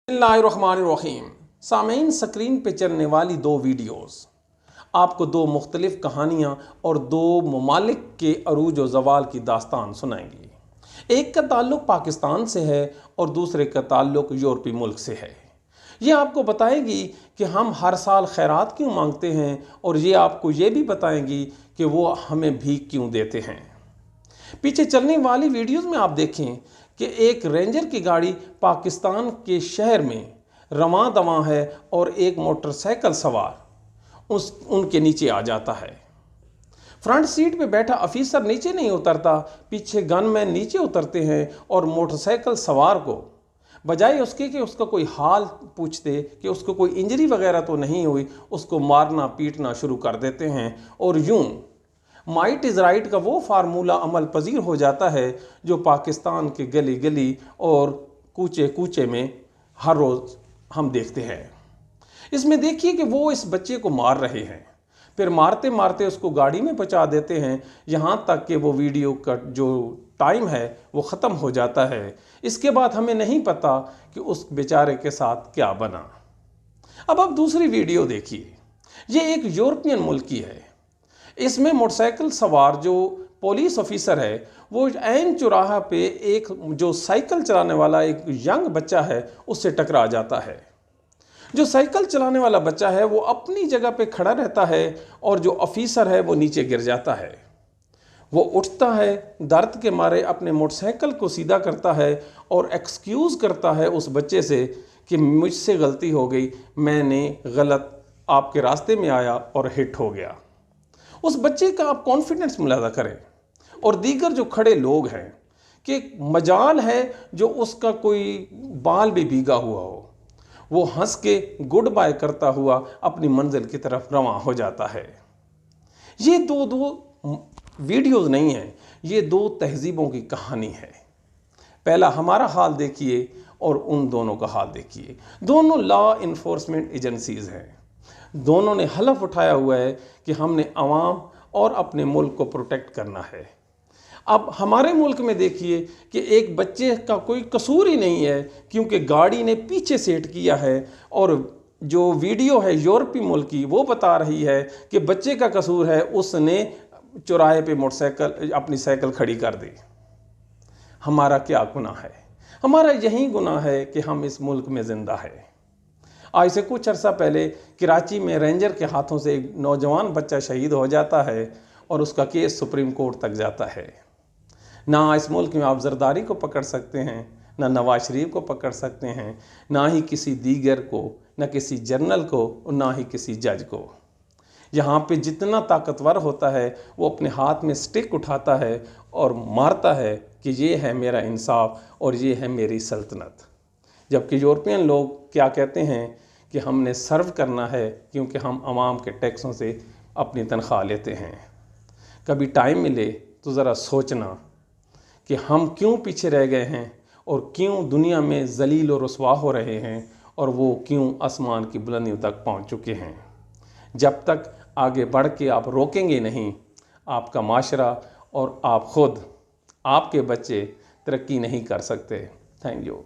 बिस्मिल्लाहिर्रहमानिर्रहीम। सामीन, स्क्रीन पे चलने वाली दो वीडियोस आपको दो मुख्तलिफ कहानियाँ और दो ममालिक के अरूज व ज़वाल की दास्तान सुनाएंगी। एक का ताल्लुक़ पाकिस्तान से है और दूसरे का ताल्लुक़ यूरोपीय मुल्क से है। ये आपको बताएगी कि हम हर साल खैरात क्यों मांगते हैं और ये आपको ये भी बताएंगी कि वो हमें भीख क्यों देते हैं। पीछे चलने वाली वीडियोस में आप देखें कि एक रेंजर की गाड़ी पाकिस्तान के शहर में रवां दवां है और एक मोटरसाइकिल सवार उनके नीचे आ जाता है। फ्रंट सीट पे बैठा ऑफिसर नीचे नहीं उतरता, पीछे गनमैन नीचे उतरते हैं और मोटरसाइकिल सवार को बजाय उसके कि उसका कोई हाल पूछते कि उसको कोई इंजरी वगैरह तो नहीं हुई, उसको मारना पीटना शुरू कर देते हैं। और यूं माइट इज़ राइट का वो फार्मूला अमल पजीर हो जाता है जो पाकिस्तान के गली गली और कूचे कूचे में हर रोज़ हम देखते हैं। इसमें देखिए कि वो इस बच्चे को मार रहे हैं, फिर मारते मारते उसको गाड़ी में पहुंचा देते हैं, यहाँ तक कि वो वीडियो का जो टाइम है वो ख़त्म हो जाता है। इसके बाद हमें नहीं पता कि उस बेचारे के साथ क्या बना। अब आप दूसरी वीडियो देखिए। ये एक यूरोपियन मुल्क की है। इसमें मोटरसाइकिल सवार जो पुलिस ऑफिसर है वो ऐन चौराहा पे एक जो साइकिल चलाने वाला एक यंग बच्चा है उससे टकरा जाता है। जो साइकिल चलाने वाला बच्चा है वो अपनी जगह पे खड़ा रहता है और जो ऑफिसर है वो नीचे गिर जाता है। वो उठता है, दर्द के मारे अपने मोटरसाइकिल को सीधा करता है और एक्सक्यूज़ करता है उस बच्चे से कि मुझसे गलती हो गई, मैंने गलत आपके रास्ते में आया और हिट हो गया। उस बच्चे का आप कॉन्फिडेंस मुलाजा करें और दीगर जो खड़े लोग हैं कि मजाल है जो उसका कोई बाल भी भीगा हुआ हो, वो हंस के गुड बाय करता हुआ अपनी मंजिल की तरफ रवां हो जाता है। ये दो वीडियोस नहीं हैं, ये दो तहजीबों की कहानी है। पहला हमारा हाल देखिए और उन दोनों का हाल देखिए। दोनों लॉ इन्फोर्समेंट एजेंसीज़ हैं। दोनों ने हलफ उठाया हुआ है कि हमने अवाम और अपने मुल्क को प्रोटेक्ट करना है। अब हमारे मुल्क में देखिए कि एक बच्चे का कोई कसूर ही नहीं है क्योंकि गाड़ी ने पीछे से हिट किया है और जो वीडियो है यूरोपीय मुल्क की वो बता रही है कि बच्चे का कसूर है, उसने चौराहे पे मोटरसाइकिल अपनी साइकिल खड़ी कर दी। हमारा क्या गुनाह है? हमारा यही गुनाह है कि हम इस मुल्क में ज़िंदा है। आज से कुछ अर्सा पहले कराची में रेंजर के हाथों से एक नौजवान बच्चा शहीद हो जाता है और उसका केस सुप्रीम कोर्ट तक जाता है। ना इस मुल्क में आप जरदारी को पकड़ सकते हैं, ना नवाज शरीफ को पकड़ सकते हैं, ना ही किसी दीगर को, ना किसी जनरल को और ना ही किसी जज को। यहाँ पे जितना ताकतवर होता है वो अपने हाथ में स्टिक उठाता है और मारता है कि ये है मेरा इंसाफ और ये है मेरी सल्तनत। जबकि यूरोपियन लोग क्या कहते हैं कि हमने सर्व करना है क्योंकि हम आवाम के टैक्सों से अपनी तनख्वाह लेते हैं। कभी टाइम मिले तो ज़रा सोचना कि हम क्यों पीछे रह गए हैं और क्यों दुनिया में जलील और रुसवा हो रहे हैं और वो क्यों आसमान की बुलंदियों तक पहुंच चुके हैं। जब तक आगे बढ़ के आप रोकेंगे नहीं, आपका माशरा और आप ख़ुद, आपके बच्चे तरक्की नहीं कर सकते। Thank you.